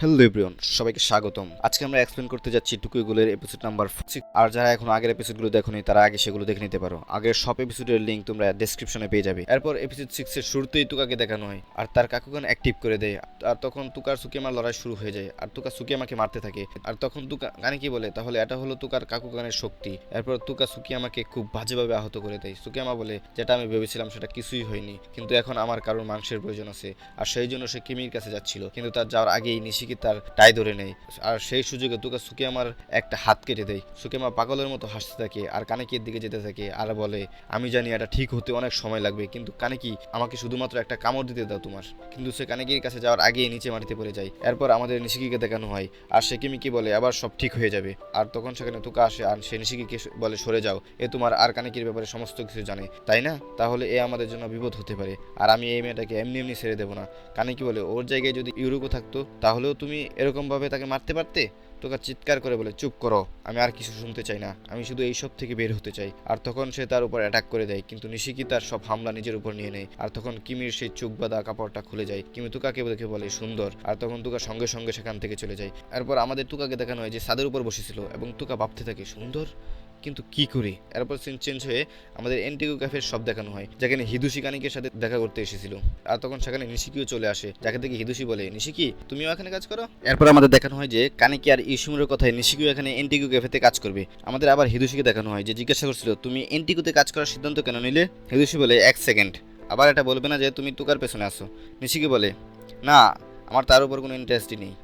Hello everyone, সবাইকে স্বাগতম। আজকে আমরা এক্সপ্লেন করতে যাচ্ছি টুকুইগুলোর এপিসোড নাম্বার 6। আর যারা এখন আগের এপিসোডগুলো দেখোনি তারা আগে সেগুলো দেখে নিতে পারো। আগের সব এপিসোডের লিংক তোমরা ডেসক্রিপশনে পেয়ে যাবে। এরপর এপিসোড 6 এর শুরুতেই তুকাকে দেখানো হয় আর তার কাকুগান অ্যাক্টিভ করে দেয়। আর তখন তুকার সুকিয়ামার লড়াই শুরু হয়ে যায় আর তুকা সুকিয়ামাকে মারতে থাকে। আর তখন তুকা গানে কি বলে, তাহলে এটা হলো তুকার কাকুগানের শক্তি। এরপর তুকা সুকিয়ামাকে খুব বাজেভাবে আহত করে দেয়। সুকিয়ামা বলে, যেটা আমি ভেবেছিলাম সেটা কিছুই হয়নি, কিন্তু এখন আমার কারোর মাংসের প্রয়োজন আছে। আর সেই জন্য সে কিমির কাছে যাচ্ছিল, কিন্তু তার যাওয়ার আগেই নিশিকি তার টাই ধরে নেয়। আর সেই সুযোগে তুকা সুকিয়ামার একটা হাত কেটে দেয়। সুকিয়ামা পাগলের মতো হাসতে থাকে আর কানেকির দিকে যেতে থাকে আর বলে, আমি জানি এটা ঠিক হতে অনেক সময় লাগবে, কিন্তু কানেকি আমাকে শুধুমাত্র একটা কামড় দিতে দাও তোমার। কিন্তু সে কানেকির কাছে যাওয়ার আগেই নিচে মাটিতে পড়ে যায়। এরপর আমাদের নিশিকিকে দেখানো হয় আর সে কিমিকে বলে আবার সব ঠিক হয়ে যাবে। আর তখন সেখানে তুকা আসে আর সে নিশিকিকে বলে, সরে যাও, এ তোমার আর কানেকির ব্যাপারে সমস্ত কিছু জানে, তাই না? তাহলে এ আমাদের জন্য বিপদ হতে পারে, আর আমি এই মেয়েটাকে এমনি এমনি ছেড়ে দেবো না। কানেকি বলে, ওর জায়গায় যদি ইউরুকো থাকতো তাহলেও তুমি এরকম ভাবে তাকে মারতে পারতে? তোকে চিৎকার করে বলে, চুপ করো, আমি আর কিছু শুনতে চাই না, আমি শুধু এই সব থেকে বের হতে চাই। আর তখন সে তার উপর অ্যাটাক করে দেয়, কিন্তু নিশিকি তার সব হামলা নিজের উপর নিয়ে নেয়। আর তখন কিমির সেই চোখ বাঁধা কাপড়টা খুলে যায়। কিমি তুকাকে দেখে বলে, সুন্দর। আর তখন তুকা সঙ্গে সঙ্গে সেখান থেকে চলে যায়। এরপর আমাদের তুকাকে দেখানো হয় যে ছাদের উপর বসেছিল এবং তুকা ভাবতে থাকে, সুন্দর, কিন্তু কি করি। এরপর সিন চেঞ্জ হয়ে আমাদের এন্টিগো ক্যাফের সব দেখানো হয়, যেখানে হিদুশি কানিকের সাথে দেখা করতে এসেছিল। আর তখন সেখানে নিশিকিও চলে আসে, যাকে দেখে হিদুশি বলে, নিশিকি তুমিও এখানে কাজ করো। এরপর আমাদের দেখানো হয় যে কানিকি আর ইসুমুরের কথায় নিশিকিও এখানে এন্টিগো ক্যাফেতে কাজ করবে। আমাদের আবার হিদুশিকে দেখানো হয় যে জিজ্ঞাসা করছিল, তুমি এন্টিগোতে কাজ করার সিদ্ধান্ত কেন নিলে? হিদুশি বলে, এক সেকেন্ড, আবার এটা বলবে না যে তুমি তুকার পেছনে আসো? নিশিকি বলে, না, আমার তার উপর কোনো ইন্টারেস্টই নেই।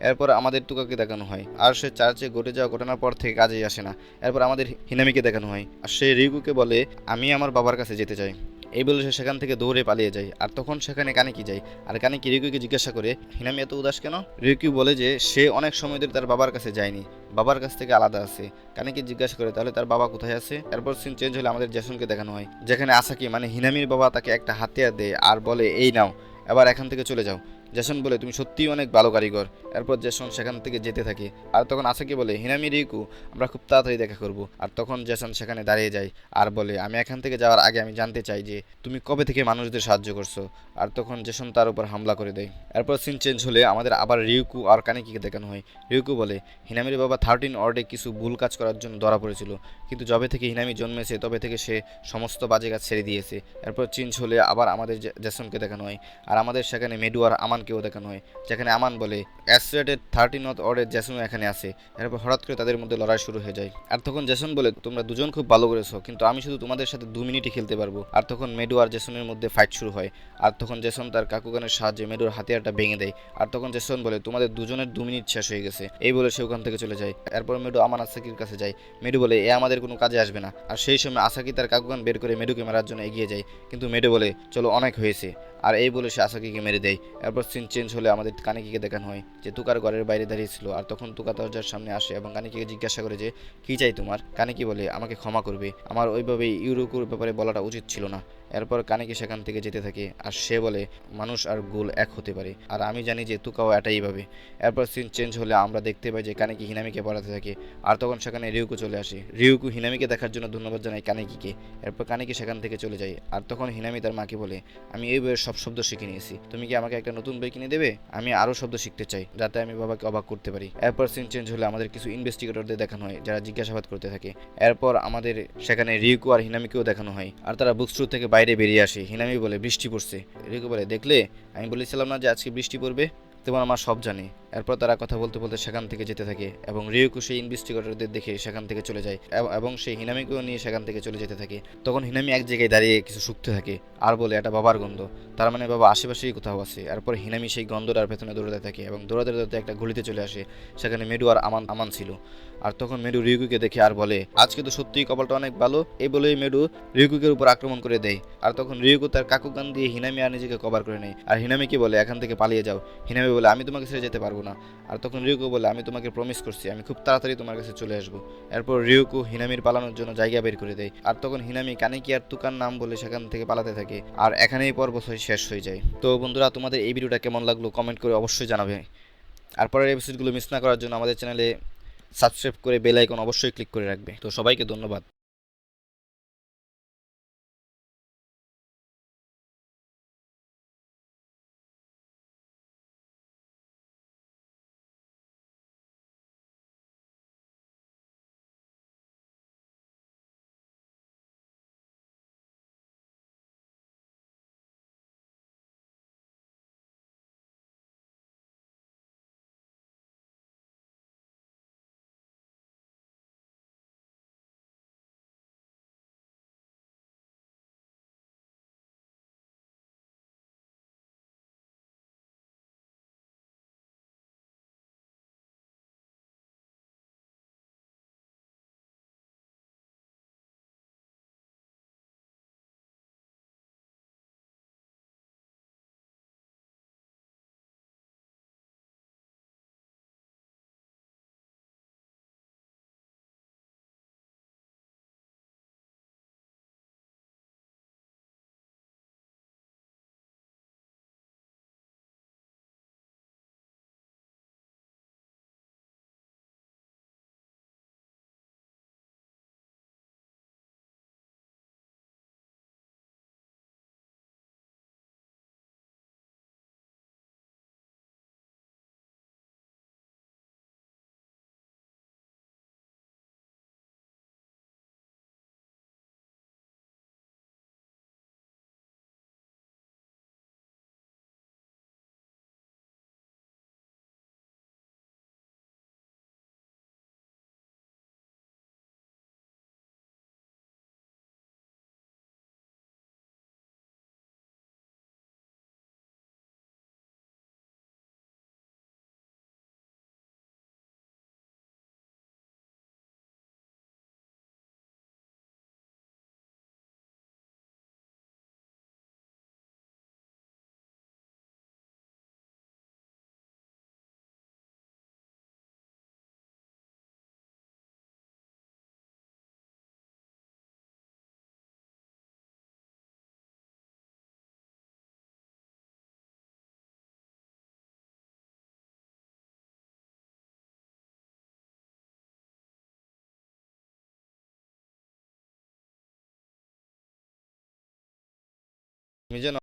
এরপর আমাদের তুকাকে দেখানো হয় আর সে চার্চে ঘটে যাওয়া ঘটনার পর থেকে কাজেই আসে না। এরপর আমাদের হিনামিকে দেখানো হয় আর সে রিকুকে বলে, আমি আমার বাবার কাছে যেতে চাই। এই বলে সে সেখান থেকে দৌড়ে পালিয়ে যায়। আর তখন সেখানে কানেকি যায় আর কানেকি রিকুকে জিজ্ঞাসা করে, হিনামি এত উদাস কেন? রিকু বলে যে সে অনেক সময় ধরে তার বাবার কাছে যায়নি, বাবার কাছ থেকে আলাদা আছে। কানেকি জিজ্ঞাসা করে, তাহলে তার বাবা কোথায় আছে? এরপর সিন চেঞ্জ হলে আমাদের জেসনকে দেখানো হয়, যেখানে আসাকি মানে হিনামির বাবা তাকে একটা হাতিয়ার দেয় আর বলে, এই নাও, এবার এখান থেকে চলে যাও। জেসন বলে, তুমি সত্যিই অনেক ভালো কারিগর। এরপর জেসন সেখান থেকে যেতে থাকে আর তখন আসাকি বলে, হিনামি রিকু, আমরা খুব তাড়াতাড়ি দেখা করব। আর তখন জেসন সেখানে দাঁড়িয়ে যায় আর বলে, আমি এখান থেকে যাওয়ার আগে আমি জানতে চাই যে তুমি কবে থেকে মানুষদের সাহায্য করছো। আর তখন জেসন তার উপর হামলা করে দেয়। এরপর সিন চেঞ্জ হলে আমাদের আবার রিউকু আর কানেকিকে দেখানো হয়। রিউকু বলে, হিনামির বাবা 13 ওয়ার্ডে কিছু ভুল কাজ করার জন্য ধরা পড়েছিল, কিন্তু যবে থেকে হিনামি জন্মেছে তবে থেকে সে সমস্ত বাজে কাজ ছেড়ে দিয়েছে। এরপর চেঞ্জ হলে আবার আমাদের জেসনকে দেখানো হয় আর আমাদের সেখানে মেডু আর আমানকেও দেখানো হয়, যেখানে আমান বলে, অ্যাসরেটের 13 ওয়ার্ডের জেসনও এখানে আছে। এরপর হঠাৎ করে তাদের মধ্যে লড়াই শুরু হয়ে যায়। আর তখন জেসন বলে, তোমরা দুজন খুব ভালো করেছো, কিন্তু আমি শুধু তোমাদের সাথে 2 মিনিটই খেলতে পারবো। আর তখন মেডু আর জেসনের মধ্যে ফাইট শুরু হয়। আর তখন জেসন তার কাকুগানের সাহায্যে মেডুর হাতিয়ারটা ভেঙে দেয়। আর তখন জেসন বলে, তোমাদের দুজনের 2 মিনিট শেষ হয়ে গেছে। এই বলে সে ওখান থেকে চলে যায়। এরপর মেডু আমান আসাকির কাছে যায়। মেডু বলে, এ আমাদের কোনো কাজে আসবে না। আর সেই সময় আসাকি তার কাকুগান বের করে মেডুকে মারার জন্য এগিয়ে যায়, কিন্তু মেডু বলে, চলো অনেক হয়েছে। আর এই বলে সে আসাকিকে মেরে দেয়। এরপর সিন চেঞ্জ হলে আমাদের কানিকিকে দেখানো হয় যে তুকার ঘরের বাইরে দাঁড়িয়েছিল। আর তখন তুকা দরজার সামনে আসে এবং কানিকিকে জিজ্ঞাসা করে যে কী চাই তোমার। কানিকি বলে, আমাকে ক্ষমা করবে, আমার ওইভাবে ইউরোকুর ব্যাপারে বলাটা উচিত ছিল না। এরপর কানিকি সেখান থেকে যেতে থাকে আর সে বলে, মানুষ আর গুল এক হতে পারে, আর আমি জানি যে তুকাও এটাই ভাবে। এরপর সিন চেঞ্জ হলে আমরা দেখতে পাই যে কানিকি হিনামিকে পড়াতে থাকে। আর তখন সেখানে রিউকু চলে আসে। রিউকু হিনামিকে দেখার জন্য ধন্যবাদ জানায় কানিকিকে। এরপর কানিকি সেখান থেকে চলে যায়। আর তখন হিনামি তার মাকে বলে, আমি এই বইয়ের সব শব্দ শিখে নিয়েছি, তুমি কি আমাকে একটা নতুন বই কিনে দেবে? আমি আরও শব্দ শিখতে চাই, যাতে আমি বাবাকে অবাক করতে পারি। এরপর সিন চেঞ্জ হলে আমাদের কিছু ইনভেস্টিগেটরদের দেখানো হয় যারা জিজ্ঞাসাবাদ করতে থাকে। এরপর আমাদের সেখানে রিউকু আর হিনামিকেও দেখানো হয় আর তারা বুকস্টোর থেকে বাইরে বেরিয়ে আসে। হিনামি বলে, বৃষ্টি পড়ছে। রিউকু বলে, দেখলে, আমি বলেছিলাম না যে আজকে বৃষ্টি পড়বে? তোমার মা সব জানে। এরপর তারা কথা বলতে বলতে সেখান থেকে যেতে থাকে এবং রিউকু সেই ইনভেস্টিগেটরদের দেখে সেখান থেকে চলে যায় এবং সেই হিনামিকেও নিয়ে সেখান থেকে চলে যেতে থাকে। তখন হিনামি এক জায়গায় দাঁড়িয়ে কিছু শুকতে থাকে আর বলে, এটা বাবার গন্ধ, তার মানে বাবা আশেপাশেই কোথাও আছে। এরপর হিনামি সেই গন্ধটার ভেতরে দৌড়াতে থাকে এবং দৌড়াতে দৌড়াতে একটা গলিতে চলে আসে, সেখানে মেডু আর আমান আমান ছিল। আর তখন মেডু রিউকুকে দেখে আর বলে, আজকে তো সত্যিই কপালটা অনেক ভালো। এই বলেই মেডু রিউকুকের উপর আক্রমণ করে দেয়। আর তখন রিউকু তার কাকুগান দিয়ে হিনামি আর নিজেকে কভার করে নেয় আর হিনামিকে বলে, এখান থেকে পালিয়ে যাও। হিনামি বলে, আমি তোমাকে ছেড়ে যেতে পারবো না। আর তখন রিউকু বলে, আমি তোমাকে প্রমিস করছি আমি খুব তাড়াতাড়ি তোমার কাছে চলে আসবো। এরপর রিউকু হিনামির পালানোর জন্য জায়গা বের করে দেয়। আর তখন হিনামি কানেকি আর তুকার নাম বলে সেখান থেকে পালাতে থাকে আর এখানেই পর্ব শেষ হয়ে যায়। তো বন্ধুরা, তোমাদের এই ভিডিওটা কেমন লাগলো কমেন্ট করে অবশ্যই জানাবে। আর পরের এপিসোডগুলো মিস না করার জন্য আমাদের চ্যানেলে সাবস্ক্রাইব করে বেল আইকন অবশ্যই ক্লিক করে রাখবে। তো সবাইকে ধন্যবাদ। তুমি যেন